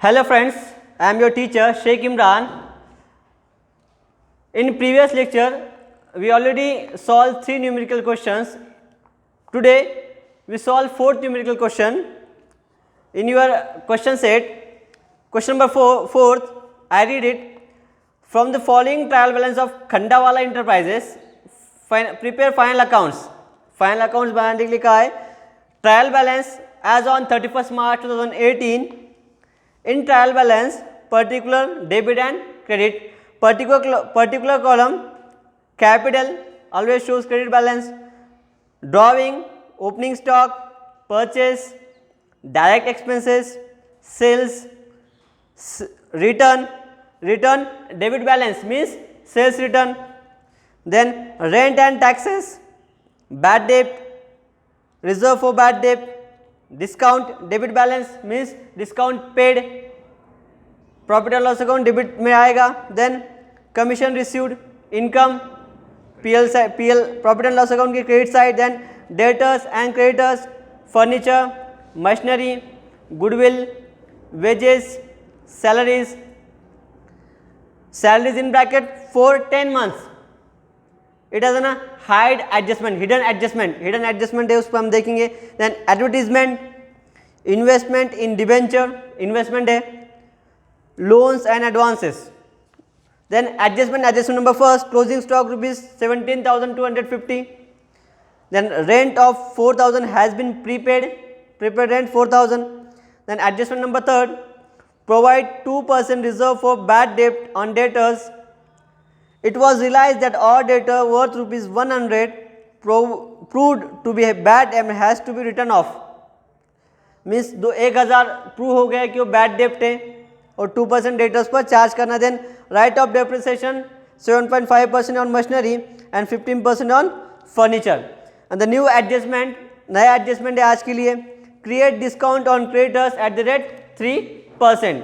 Hello friends, I am your teacher Sheikh Imran. In previous lecture, we already solved 3 numerical questions. Today, we solve 4th numerical question. In your question set, question number 4th, I read it. From the following trial balance of Khandawala Enterprises, prepare final accounts. Final accounts बनाने के लिए कहा है trial balance as on 31st March 2018. In trial balance, particular debit and credit. Particular column, capital always shows credit balance. Drawing, opening stock, purchase, direct expenses, sales, return debit balance means sales return. Then rent and taxes, bad debt, reserve for bad debt, discount debit balance means discount paid, profit and loss account debit में आएगा. Then commission received, income PL profit and loss account के credit side. Then debtors and creditors, furniture, machinery, goodwill, wages, salaries in bracket for 10 months. It has a hide adjustment, hidden adjustment है उस पर हम देखेंगे. Then advertisement, investment in debenture, investment है, loans and advances. Then adjustment number first, closing stock rupees 17,250. Then rent of 4,000 has been prepaid rent 4,000. Then adjustment number third, provide 2% reserve for bad debt on debtors. It was realized that all debtor worth rupees 100 proved to be bad and has to be written off. Means 1,000 prove हो गया कि वो bad डेप्ट है और 2% debtors पर charge करना. Then write off depreciation 7.5% on machinery and 15% on furniture. And the new adjustment, नया adjustment है आज के लिए, create discount on creditors at the rate 3%.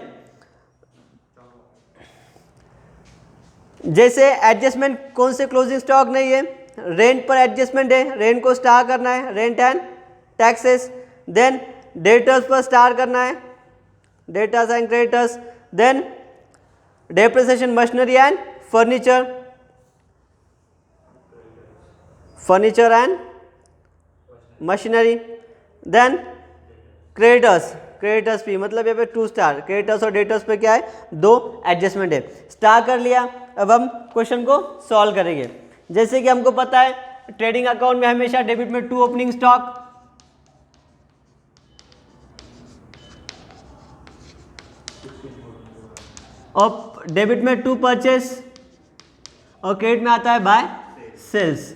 जैसे एडजस्टमेंट कौन से क्लोजिंग स्टॉक नहीं है, रेंट पर एडजस्टमेंट है, रेंट को स्टार करना है, rent and taxes. Then debtors पर स्टार करना है, debtors and creditors. Then depreciation machinery and furniture and machinery. Then creditors भी, मतलब यहाँ पे 2 स्टार, क्रेडिटर्स और डेटर्स पे क्या है, 2 एडजस्टमेंट है. स्टार कर लिया. अब हम क्वेश्चन को सॉल्व करेंगे. जैसे कि हमको पता है ट्रेडिंग अकाउंट में हमेशा डेबिट में 2 ओपनिंग स्टॉक, और डेबिट में 2 परचेस, और क्रेडिट में आता है बाय सेल्स.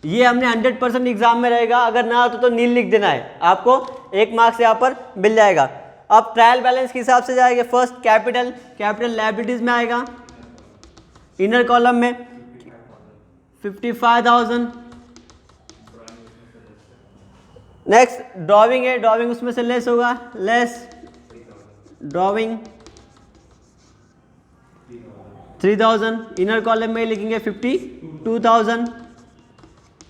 ये हमने 100% एग्जाम में रहेगा. अगर ना तो नील लिख देना है, आपको 1 मार्क्स यहाँ पर मिल जाएगा. अब ट्रायल बैलेंस के हिसाब से जाएंगे. फर्स्ट कैपिटल लायबिलिटीज में आएगा, इनर कॉलम में 55,000. नेक्स्ट ड्रॉविंग है, ड्रॉविंग उसमें से लेस होगा, लेस ड्रॉविंग 3,000. इनर कॉलम में लिखेंगे 52,000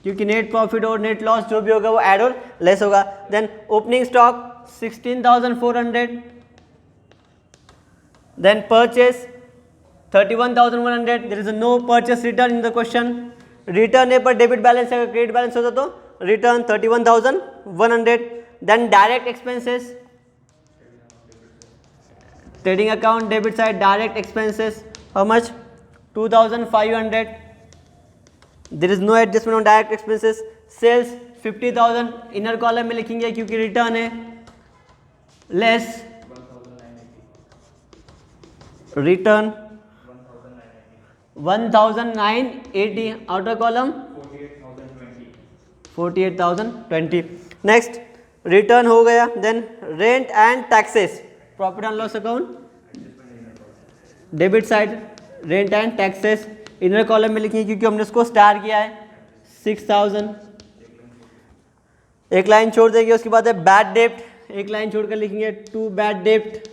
क्योंकि नेट प्रॉफिट और नेट लॉस जो भी होगा वो ऐड और लेस होगा. Then opening stock 16,400. Then purchase 31,100. There is no purchase return in the question. Return है पर डेबिट बैलेंस है, क्रेडिट बैलेंस होता तो return 31,100. Then direct expenses, trading account debit side direct expenses, how much 2,500. There is no adjustment on direct expenses. Sales 50,000. Inner column में लिखेंगे क्योंकि return है, less return 1,980. Outer column 48,020. Next return हो गया. Then rent and taxes, profit and loss account debit side, rent and taxes inner column में लिखेंगे क्योंकि हमने उसको स्टार किया है 6,000. एक लाइन छोड़ देंगे. उसके बाद है बैड डेप्ट, एक लाइन छोड़कर लिखेंगे 2 बैड डेप्ट.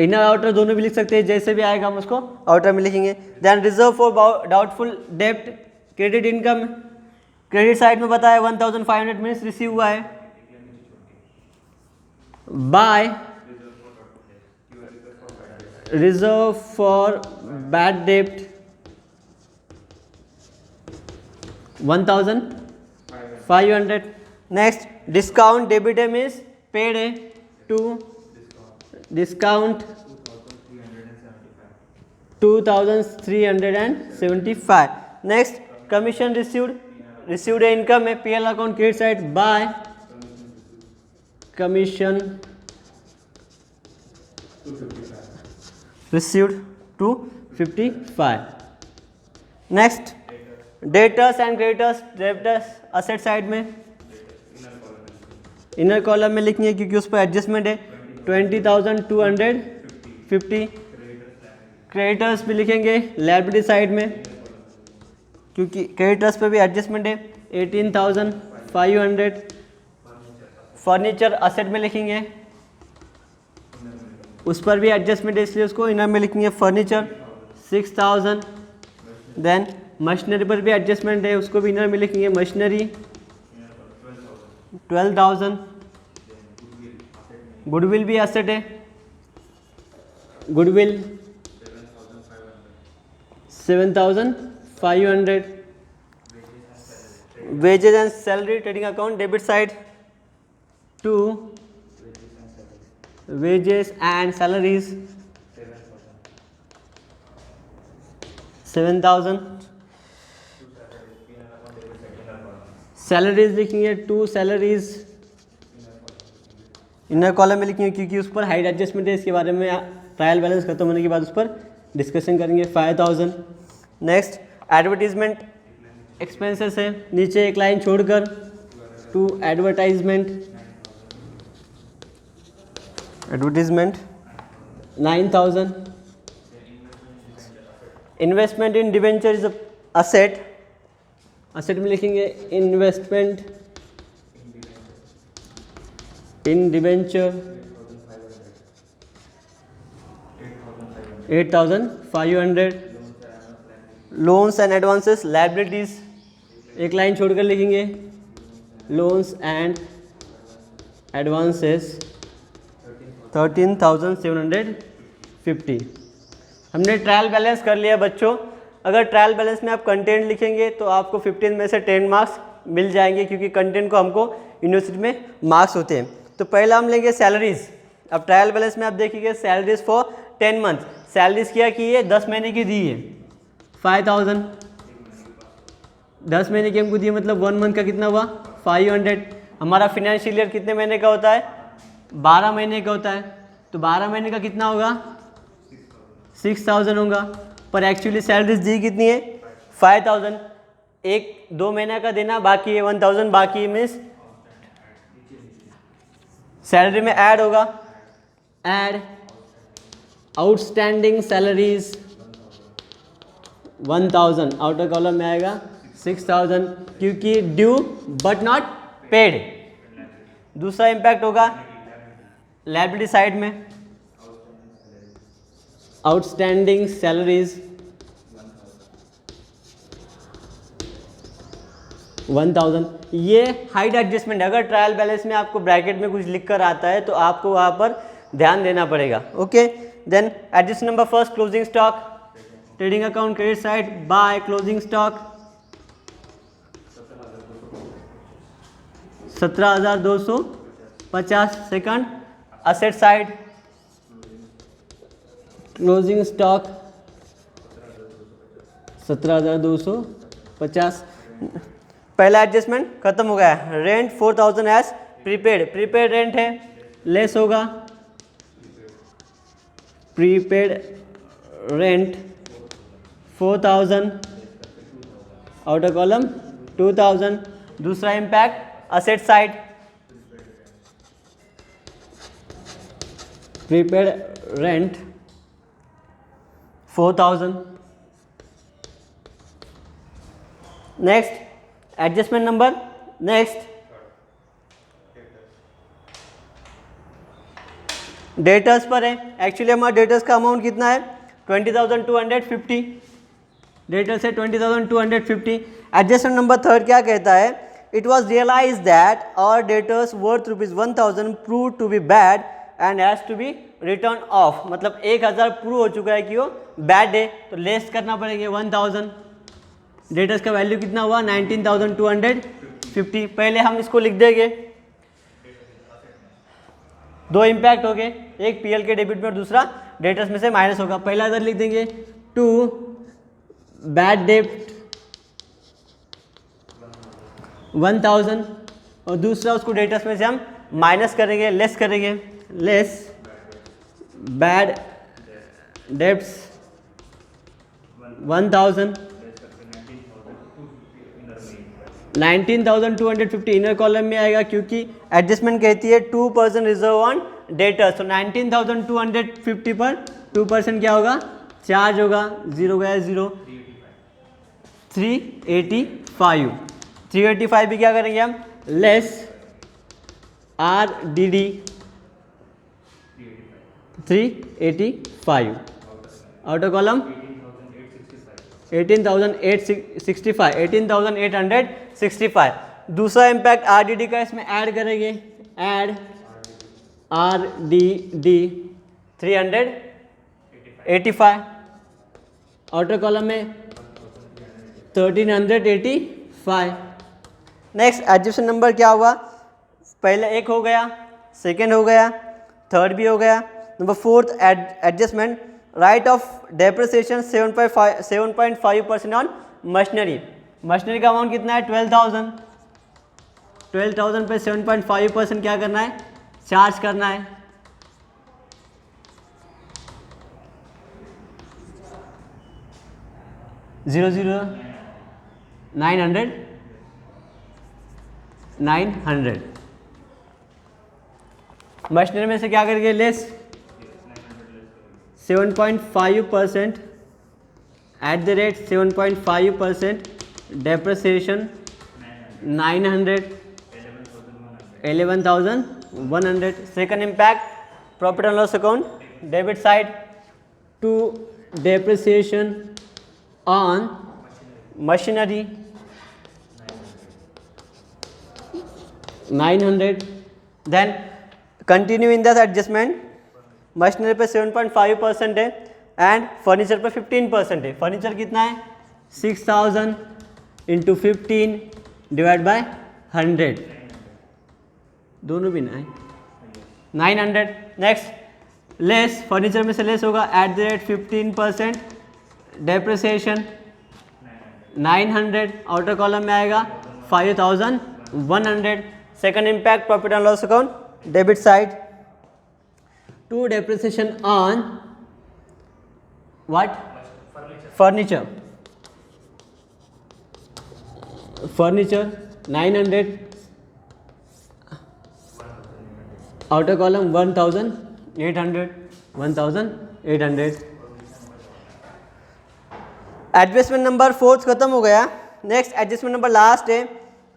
इनर आउटर दोनों भी लिख सकते हैं, जैसे भी आएगा हम उसको आउटर में लिखेंगे. देन रिजर्व फॉर डाउटफुल डेप्ट, क्रेडिट इनकम, क्रेडिट साइड में बताया 1,500 मीन्स रिसीव हुआ है. बाय रिजर्व फॉर बैड डेब्ट 1500. नेक्स्ट डिस्काउंट डेबिट है मीन्स पेड है to discount 2375. Next commission received है इनकम है PL account credit side by commission received 255. Next debtors and creditors debtors asset side में inner column में लिखेंगे क्योंकि उस पर एडजस्टमेंट है 20,250. क्रेडिटर्स भी लिखेंगे लायबिलिटी साइड में क्योंकि क्रेडिटर्स पे भी एडजस्टमेंट है 18,500. फर्नीचर असेट में लिखेंगे उस पर भी एडजस्टमेंट है इसलिए उसको इनर में लिखेंगे फर्नीचर 6,000. देन मशीनरी पर भी एडजस्टमेंट है उसको भी इनर में लिखेंगे मशीनरी 12,000. गुडविल भी एसेट है goodwill 7,500. Wages and salary trading account debit side to wages and salaries 7,000. Salaries लिखेंगे टू सैलरीज इनर कॉलम में लिखेंगे क्योंकि उस पर हाइट एडजस्टमेंट है इसके बारे में ट्रायल बैलेंस खत्म होने के बाद उस पर डिस्कशन करेंगे 5,000. नेक्स्ट एडवर्टीजमेंट एक्सपेंसेस है नीचे एक लाइन छोड़कर to advertisement 9,000. Investment in debenture is asset में लिखेंगे investment in debenture 8,500. Loans and advances liabilities एक लाइन छोड़कर लिखेंगे लोन्स एंड एडवांसेस 13,750. हमने ट्रायल बैलेंस कर लिया बच्चों. अगर ट्रायल बैलेंस में आप कंटेंट लिखेंगे तो आपको 15 में से 10 मार्क्स मिल जाएंगे क्योंकि कंटेंट को हमको यूनिवर्सिटी में मार्क्स होते हैं. तो पहला हम लेंगे सैलरीज. अब ट्रायल बैलेंस में आप देखिए सैलरीज फॉर 10 मंथ. सैलरीज क्या की है 10 महीने की दी है 5,000. 10 महीने की हमको दी है मतलब 1 मंथ का कितना हुआ 500. हमारा फाइनेंशियल ईयर कितने महीने का होता है 12 महीने का होता है. तो 12 महीने का कितना होगा 6,000 होगा. पर एक्चुअली सैलरीज दी कितनी है 5,000. 1-2 महीने का देना बाकी है 1,000 बाकी है मीन्स सैलरी में ऐड होगा. Add outstanding salaries 1,000 outer column में आएगा 6,000 क्योंकि ड्यू बट नॉट पेड. दूसरा इम्पैक्ट होगा लायबिलिटी साइड में आउटस्टैंडिंग सैलरीज 1,000. ये हाइट एडजस्टमेंट है. अगर ट्रायल बैलेंस में आपको ब्रैकेट में कुछ लिख कर आता है तो आपको वहाँ पर ध्यान देना पड़ेगा. Okay. Then adjust number first closing stock trading account credit side by closing stock 17,250. Second asset side closing stock 17,250. पहला एडजस्टमेंट खत्म हो गया. रेंट 4,000 एज प्रीपेड रेंट है लेस होगा प्रीपेड रेंट 4,000 आउटर कॉलम 2,000. दूसरा impact asset side prepaid rent 4,000. Next adjustment number next debtors पर है. Actually हमारा डेटर्स का अमाउंट कितना है 20,250. डेटर्स है 20,250. एडजस्टमेंट नंबर थर्ड क्या कहता है it was realized that our debtors worth ₹1000 proved to be bad and has to be return of, मतलब 1000 प्रूव हो चुका है कि वो बैड है, तो लेस करना पड़ेगा 1000। डेटर्स का वैल्यू कितना हुआ 19,250। पहले हम इसको लिख देंगे, दो इम्पैक्ट हो गए, एक पीएल के डेबिट में और दूसरा डेटर्स में से माइनस होगा। पहला इधर लिख देंगे टू बैड डेट 1000 और दूसरा उसको डेटर्स में से हम माइनस करेंगे, लेस करेंगे, less bad debts 1000 19,250 inner column में आएगा, क्योंकि एडजस्टमेंट कहती है 2% रिजर्व ऑन डेटर्स, तो 19,250 पर 2% क्या होगा, चार्ज होगा, जीरो गया जीरो, 385 भी क्या करेंगे हम, लेस RDD 385 आउटर कॉलम 18,865 दूसरा इम्पैक्ट RDD का इसमें ऐड करेंगे, ऐड RDD 385 आउटर कॉलम में 1385। नेक्स्ट एडजस्टमेंट नंबर क्या हुआ, पहले एक हो गया, सेकेंड हो गया, थर्ड भी हो गया। Number fourth adjustment, right off depreciation 7.5% on machinery. Machinery का अमाउंट कितना है 12,000 पे 7.5% क्या करना है, चार्ज करना है। जीरो जीरो 900 मशीनरी में से क्या करेंगे, less 7.5% at the rate 7.5% depreciation 900 11,100। Second impact profit and loss account debit side to depreciation on machinery 900। Then continue in this adjustment, machinery पे 7.5% है एंड फर्नीचर पे 15% है। फर्नीचर कितना है 6,000 इंटू 15 डिवाइड बाय 100, दोनों भी ना है 900। नेक्स्ट लेस, फर्नीचर में से लेस होगा at the rate 15% depreciation 900 outer column में आएगा 5,100। Second impact profit and loss account debit side to depreciation on what, furniture 900 outer column 1,800। Adjustment number fourth खत्म हो गया। नेक्स्ट एडजस्टमेंट नंबर लास्ट है,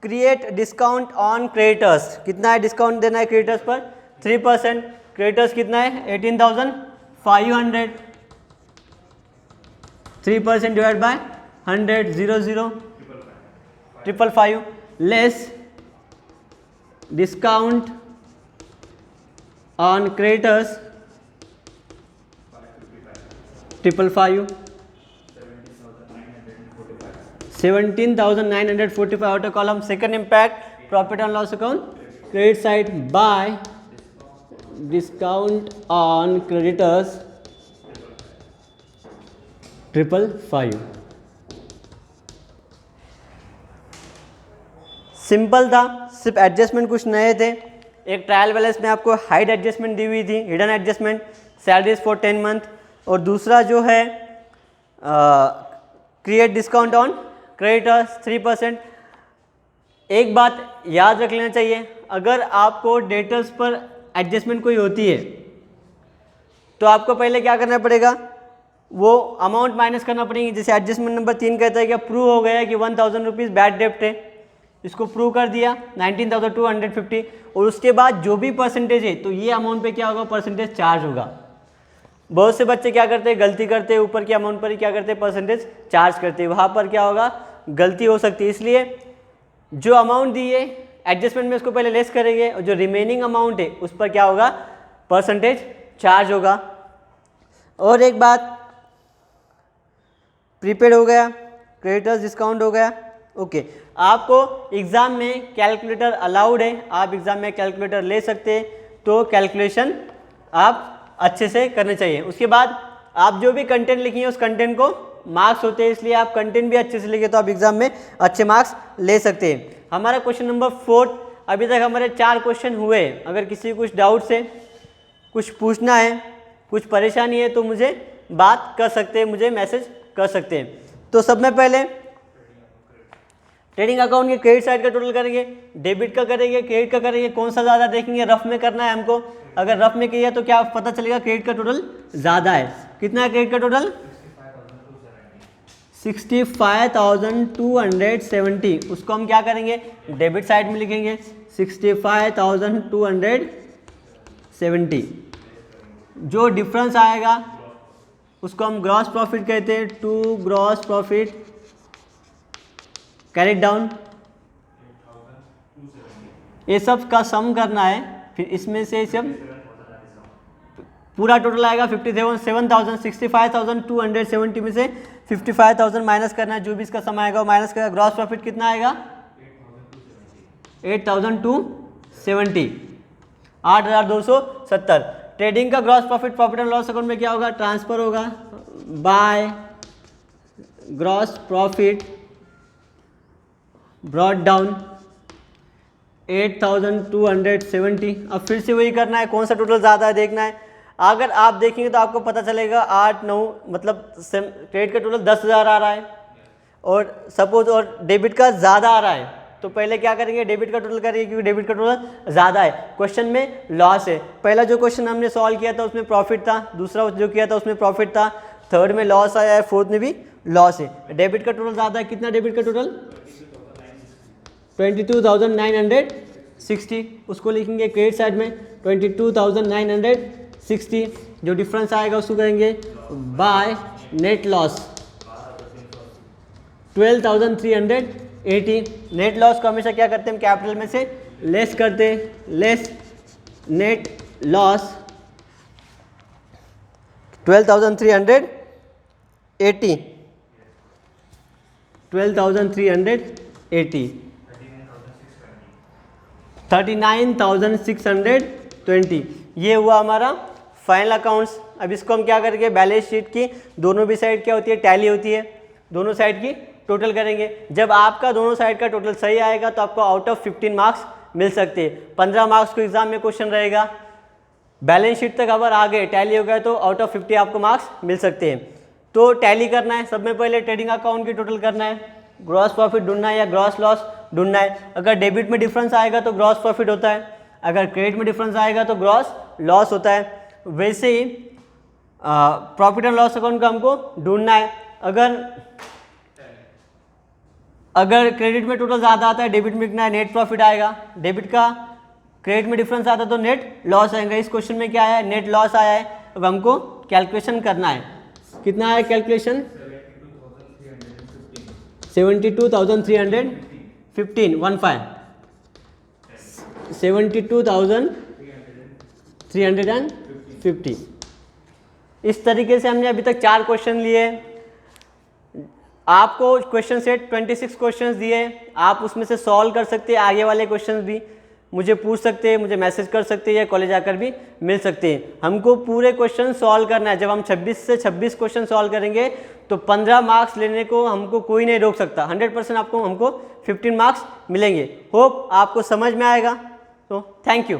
create discount on creditors. कितना है discount देना है क्रेडिटर्स पर, 3%। क्रेडिटर्स कितना है 18,500, 3% divide by 100 00 555 less discount on creditors 555 17,945 outer column. Second impact profit and loss account credit side bye discount on creditors 555। Simple था, सिर्फ एडजस्टमेंट कुछ नए थे। एक ट्रायल बैलेंस में आपको हाइड एडजस्टमेंट दी हुई थी, hidden adjustment, salaries for 10 month, और दूसरा जो है क्रिएट डिस्काउंट ऑन क्रेडिटर्स 3%। एक बात याद रख लेना चाहिए, अगर आपको डेटर्स पर एडजस्टमेंट कोई होती है तो आपको पहले क्या करना पड़ेगा, वो अमाउंट माइनस करना पड़ेगी। जैसे एडजस्टमेंट नंबर 3 कहता है कि प्रूव हो गया कि 1,000 रुपीज़ बैड डेप्ट है, इसको प्रूव कर दिया 19,250, और उसके बाद जो भी परसेंटेज है तो ये अमाउंट पे क्या होगा, परसेंटेज चार्ज होगा। बहुत से बच्चे क्या करते हैं, गलती करते हैं, ऊपर के अमाउंट पर ही क्या करते हैं, परसेंटेज चार्ज करते हैं, वहाँ पर क्या होगा, गलती हो सकती है। इसलिए जो अमाउंट दी है एडजस्टमेंट में उसको पहले लेस करेंगे और जो रिमेनिंग अमाउंट है उस पर क्या होगा, परसेंटेज चार्ज होगा। और एक बात, प्रीपेड हो गया, क्रेडिटर्स डिस्काउंट हो गया। ओके, आपको एग्ज़ाम में कैलकुलेटर अलाउड है, आप एग्ज़ाम में कैलकुलेटर ले सकते हैं, तो कैलकुलेशन आप अच्छे से करने चाहिए। उसके बाद आप जो भी कंटेंट लिखिए उस कंटेंट को मार्क्स होते हैं, इसलिए आप कंटेंट भी अच्छे से लिखे तो आप एग्ज़ाम में अच्छे मार्क्स ले सकते हैं। हमारा क्वेश्चन नंबर 4, अभी तक हमारे 4 क्वेश्चन हुए। अगर किसी को कुछ डाउट्स है, कुछ पूछना है, कुछ परेशानी है तो मुझे बात कर सकते हैं, मुझे मैसेज कर सकते हैं। तो सब में पहले ट्रेडिंग अकाउंट के क्रेडिट साइड का टोटल करेंगे, डेबिट का करेंगे, क्रेडिट का करेंगे, कौन सा ज़्यादा देखेंगे, रफ में करना है हमको। अगर रफ में किया तो क्या पता चलेगा, क्रेडिट का टोटल ज़्यादा है। कितना है क्रेडिट का टोटल, 65,270। उसको हम क्या करेंगे, डेबिट साइड में लिखेंगे 65,270। जो डिफरेंस आएगा उसको हम ग्रॉस प्रॉफिट कहते हैं, to gross profit carried down. ये सब का सम करना है, फिर इसमें से सब पूरा टोटल आएगा 57,000, 65,270 में से 55,000 माइनस करना है, जो भी इसका सम आएगा वो माइनस करेगा। ग्रॉस प्रॉफिट कितना आएगा, 8,270, 8,270। ट्रेडिंग का gross profit profit and loss account में क्या होगा, ट्रांसफर होगा by gross profit brought down 8,270। अब फिर से वही करना है, कौन सा टोटल ज़्यादा है देखना है। अगर आप देखेंगे तो आपको पता चलेगा 8, 9 मतलब क्रेडिट का टोटल 10,000 आ रहा है और सपोज और डेबिट का ज़्यादा आ रहा है, तो पहले क्या करेंगे, डेबिट का टोटल करेंगे क्योंकि डेबिट का टोटल ज़्यादा है। क्वेश्चन में लॉस है, पहला जो क्वेश्चन हमने सॉल्व किया था उसमें प्रॉफिट था, दूसरा जो किया था उसमें प्रॉफिट था, थर्ड में लॉस आया है, फोर्थ में भी लॉस है। डेबिट का टोटल ज़्यादा है, कितना डेबिट का टोटल 22,960, उसको लिखेंगे क्रेडिट साइड में 22,960। जो डिफरेंस आएगा उसको करेंगे by net loss 12,380। Net loss को हमेशा क्या करते हैं, हम कैपिटल में से लेस करते हैं, लेस नेट लॉस 12,380, 12,380, 39,620। ये हुआ हमारा फाइनल अकाउंट्स। अब इसको हम क्या करेंगे, बैलेंस शीट की दोनों भी साइड क्या होती है, टैली होती है, दोनों साइड की टोटल करेंगे। जब आपका दोनों साइड का टोटल सही आएगा तो आपको आउट ऑफ 15 मार्क्स मिल सकते हैं। 15 मार्क्स को एग्जाम में क्वेश्चन रहेगा। बैलेंस शीट तक अगर आ गए, टैली हो गया तो आउट ऑफ 50 आपको मार्क्स मिल सकते हैं। तो टैली करना है, सब में पहले ट्रेडिंग अकाउंट की टोटल करना है, ग्रॉस प्रॉफिट ढूंढना है या ग्रॉस लॉस ढूंढना है। अगर डेबिट में डिफरेंस आएगा तो ग्रॉस प्रॉफिट होता है, अगर क्रेडिट में डिफरेंस आएगा तो ग्रॉस लॉस होता है। वैसे ही प्रॉफिट एंड लॉस अकाउंट का हमको ढूंढना है। अगर क्रेडिट में टोटल ज़्यादा आता है, डेबिट में कितना है, नेट प्रॉफिट आएगा। डेबिट का क्रेडिट में डिफरेंस आता है तो नेट लॉस आएगा। इस क्वेश्चन में क्या है, नेट लॉस आया है। अब हमको कैलकुलेशन करना है, कितना है कैलकुलेशन, 72,315, 72,350। इस तरीके से हमने अभी तक 4 क्वेश्चन लिए। आपको क्वेश्चन सेट 26 क्वेश्चंस दिए, आप उसमें से सॉल्व कर सकते हैं। आगे वाले क्वेश्चंस भी मुझे पूछ सकते हैं, मुझे मैसेज कर सकते हैं या कॉलेज आकर भी मिल सकते हैं। हमको पूरे क्वेश्चन सॉल्व करना है। जब हम 26 से 26 क्वेश्चन सॉल्व करेंगे तो 15 मार्क्स लेने को हमको कोई नहीं रोक सकता। 100% हमको 15 मार्क्स मिलेंगे। होप आपको समझ में आएगा। तो थैंक यू।